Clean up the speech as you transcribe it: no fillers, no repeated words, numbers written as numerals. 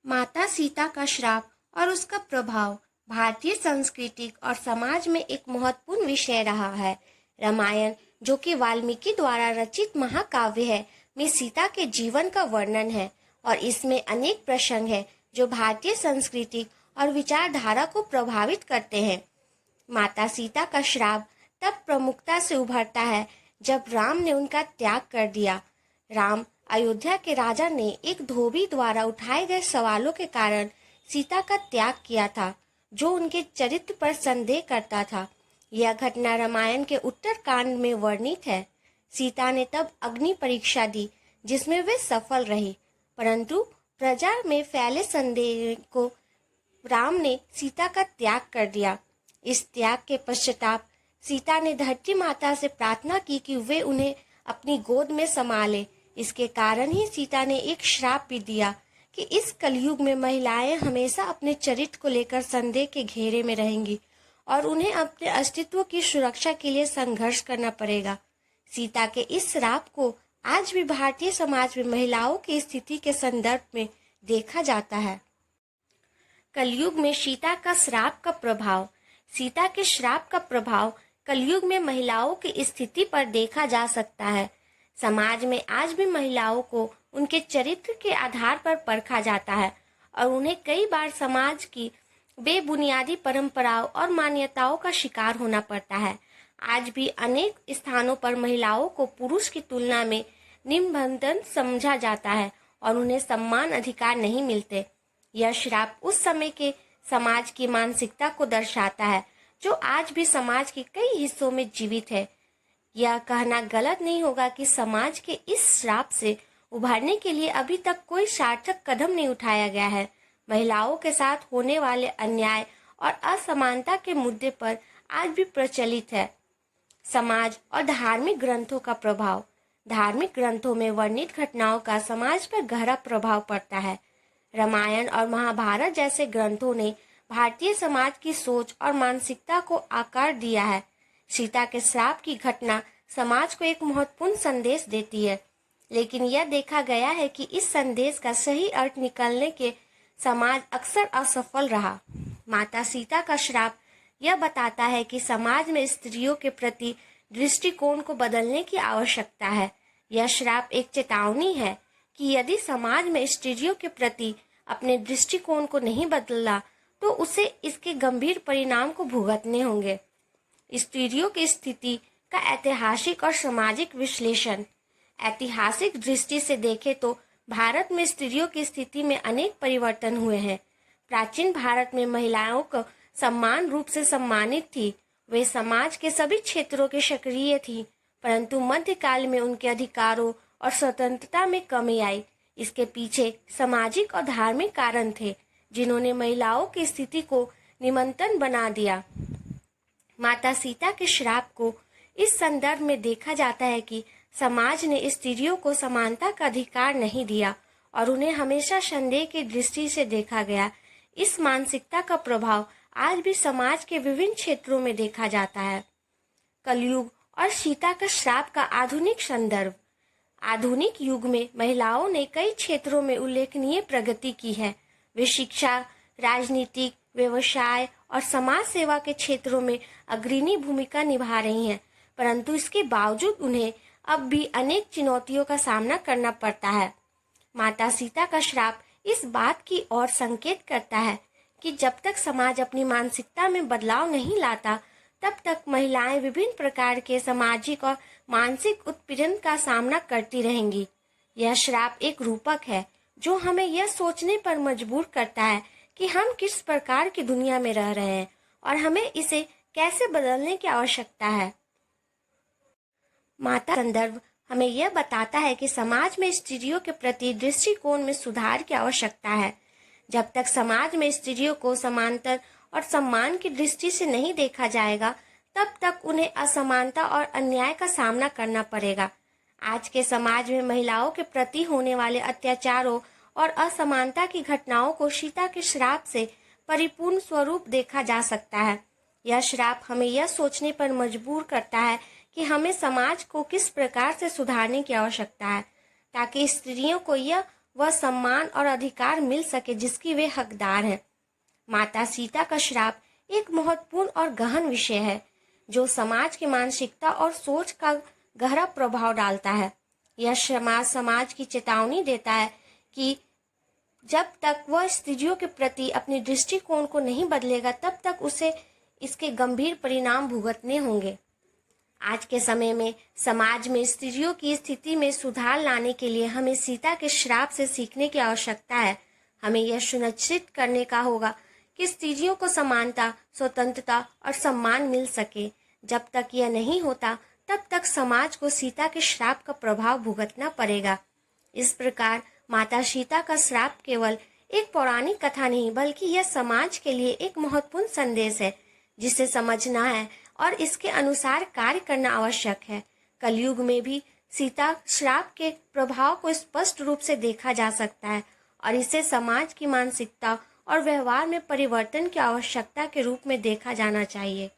माता सीता का श्राप और उसका प्रभाव भारतीय सांस्कृतिक और समाज में एक महत्वपूर्ण विषय रहा है। रामायण, जो कि वाल्मीकि द्वारा रचित महाकाव्य है, में सीता के जीवन का वर्णन है और इसमें अनेक प्रसंग हैं जो भारतीय संस्कृति और विचारधारा को प्रभावित करते हैं। माता सीता का श्राप तब प्रमुखता से उभरता है जब राम ने उनका त्याग कर दिया। राम अयोध्या के राजा ने एक धोबी द्वारा उठाए गए सवालों के कारण सीता का त्याग किया था, जो उनके चरित्र पर संदेह करता था। यह घटना रामायण के उत्तरकांड में वर्णित है। सीता ने तब अग्नि परीक्षा दी, जिसमें वे सफल रही, परंतु प्रजा में फैले संदेह को राम ने सीता का त्याग कर दिया। इस त्याग के पश्चाताप सीता ने धरती माता से प्रार्थना की कि वे उन्हें अपनी गोद में संभाले। इसके कारण ही सीता ने एक श्राप भी दिया कि इस कलयुग में महिलाएं हमेशा अपने चरित्र को लेकर संदेह के घेरे में रहेंगी और उन्हें अपने अस्तित्व की सुरक्षा के लिए संघर्ष करना पड़ेगा। सीता के इस श्राप को आज भी भारतीय समाज में महिलाओं की स्थिति के संदर्भ में देखा जाता है। कलयुग में सीता का श्राप का प्रभाव। सीता के श्राप का प्रभाव कलयुग में महिलाओं की स्थिति पर देखा जा सकता है। समाज में आज भी महिलाओं को उनके चरित्र के आधार पर परखा जाता है और उन्हें कई बार समाज की बेबुनियादी परंपराओं और मान्यताओं का शिकार होना पड़ता है। आज भी अनेक स्थानों पर महिलाओं को पुरुष की तुलना में निम्नमध्यम समझा जाता है और उन्हें समान अधिकार नहीं मिलते। यह श्राप उस समय के समाज की मानसिकता को दर्शाता है, जो आज भी समाज के कई हिस्सों में जीवित है। यह कहना गलत नहीं होगा कि समाज के इस श्राप से उभरने के लिए अभी तक कोई सार्थक कदम नहीं उठाया गया है। महिलाओं के साथ होने वाले अन्याय और असमानता के मुद्दे पर आज भी प्रचलित है। समाज और धार्मिक ग्रंथों का प्रभाव। धार्मिक ग्रंथों में वर्णित घटनाओं का समाज पर गहरा प्रभाव पड़ता है। रामायण और महाभारत जैसे ग्रंथों ने भारतीय समाज की सोच और मानसिकता को आकार दिया है। सीता के श्राप की घटना समाज को एक महत्वपूर्ण संदेश देती है, लेकिन यह देखा गया है कि इस संदेश का सही अर्थ निकालने के समाज अक्सर असफल रहा। माता सीता का श्राप यह बताता है कि समाज में स्त्रियों के प्रति दृष्टिकोण को बदलने की आवश्यकता है। यह श्राप एक चेतावनी है कि यदि समाज में स्त्रियों के प्रति अपने दृष्टिकोण को नहीं बदला तो उसे इसके गंभीर परिणाम को भुगतने होंगे। स्त्रियों की स्थिति का ऐतिहासिक और सामाजिक विश्लेषण। ऐतिहासिक दृष्टि से देखें तो भारत में स्त्रियों की स्थिति में अनेक परिवर्तन हुए हैं। प्राचीन भारत में महिलाओं को समान रूप से सम्मानित थी। वे समाज के सभी क्षेत्रों के सक्रिय थी, परंतु मध्यकाल में उनके अधिकारों और स्वतंत्रता में कमी आई। इसके पीछे सामाजिक और धार्मिक कारण थे, जिन्होंने महिलाओं की स्थिति को निमंत्रण बना दिया। माता सीता के श्राप को इस संदर्भ में देखा जाता है कि समाज ने स्त्रियों को समानता का अधिकार नहीं दिया और उन्हें हमेशा संदेह की दृष्टि से देखा गया। इस मानसिकता का प्रभाव आज भी समाज के विभिन्न क्षेत्रों में देखा जाता है। कलयुग और सीता का श्राप का आधुनिक संदर्भ। आधुनिक युग में महिलाओं ने कई क्षेत्रों में उल्लेखनीय प्रगति की है। वे शिक्षा, राजनीतिक, व्यवसाय और समाज सेवा के क्षेत्रों में अग्रणी भूमिका निभा रही हैं, परंतु इसके बावजूद उन्हें अब भी अनेक चुनौतियों का सामना करना पड़ता है। माता सीता का श्राप इस बात की ओर संकेत करता है कि जब तक समाज अपनी मानसिकता में बदलाव नहीं लाता, तब तक महिलाएं विभिन्न प्रकार के सामाजिक और मानसिक उत्पीड़न का सामना करती रहेंगी। यह श्राप एक रूपक है जो हमें यह सोचने पर मजबूर करता है कि हम किस प्रकार की दुनिया में रह रहे हैं और हमें इसे कैसे बदलने की आवश्यकता है। माता संदर्भ हमें यह बताता है कि समाज में स्त्रियों के प्रति दृष्टिकोण में सुधार की आवश्यकता है। जब तक समाज में स्त्रियों को समांतर और सम्मान की दृष्टि से नहीं देखा जाएगा, तब तक उन्हें असमानता और अन्याय का सामना करना पड़ेगा। आज के समाज में महिलाओं के प्रति होने वाले अत्याचारों और असमानता की घटनाओं को सीता के श्राप से परिपूर्ण स्वरूप देखा जा सकता है। यह श्राप हमें यह सोचने पर मजबूर करता है कि हमें समाज को किस प्रकार से सुधारने की आवश्यकता है, ताकि स्त्रियों को यह वह सम्मान और अधिकार मिल सके जिसकी वे हकदार हैं। माता सीता का श्राप एक महत्वपूर्ण और गहन विषय है जो समाज की मानसिकता और सोच का गहरा प्रभाव डालता है। यह समाज की चेतावनी देता है कि जब तक वह स्त्रियों के प्रति अपने दृष्टिकोण को नहीं बदलेगा तब तक उसे इसके गंभीर परिणाम भुगतने होंगे। आज के समय में समाज में स्त्रियों की स्थिति में सुधार लाने के लिए हमें सीता के श्राप से सीखने की आवश्यकता है। हमें यह सुनिश्चित करने का होगा कि स्त्रियों को समानता, स्वतंत्रता और सम्मान मिल सके। जब तक यह नहीं होता तब तक समाज को सीता के श्राप का प्रभाव भुगतना पड़ेगा। इस प्रकार माता सीता का श्राप केवल एक पौराणिक कथा नहीं बल्कि यह समाज के लिए एक महत्वपूर्ण संदेश है जिसे समझना है और इसके अनुसार कार्य करना आवश्यक है। कलयुग में भी सीता श्राप के प्रभाव को स्पष्ट रूप से देखा जा सकता है और इसे समाज की मानसिकता और व्यवहार में परिवर्तन की आवश्यकता के रूप में देखा जाना चाहिए।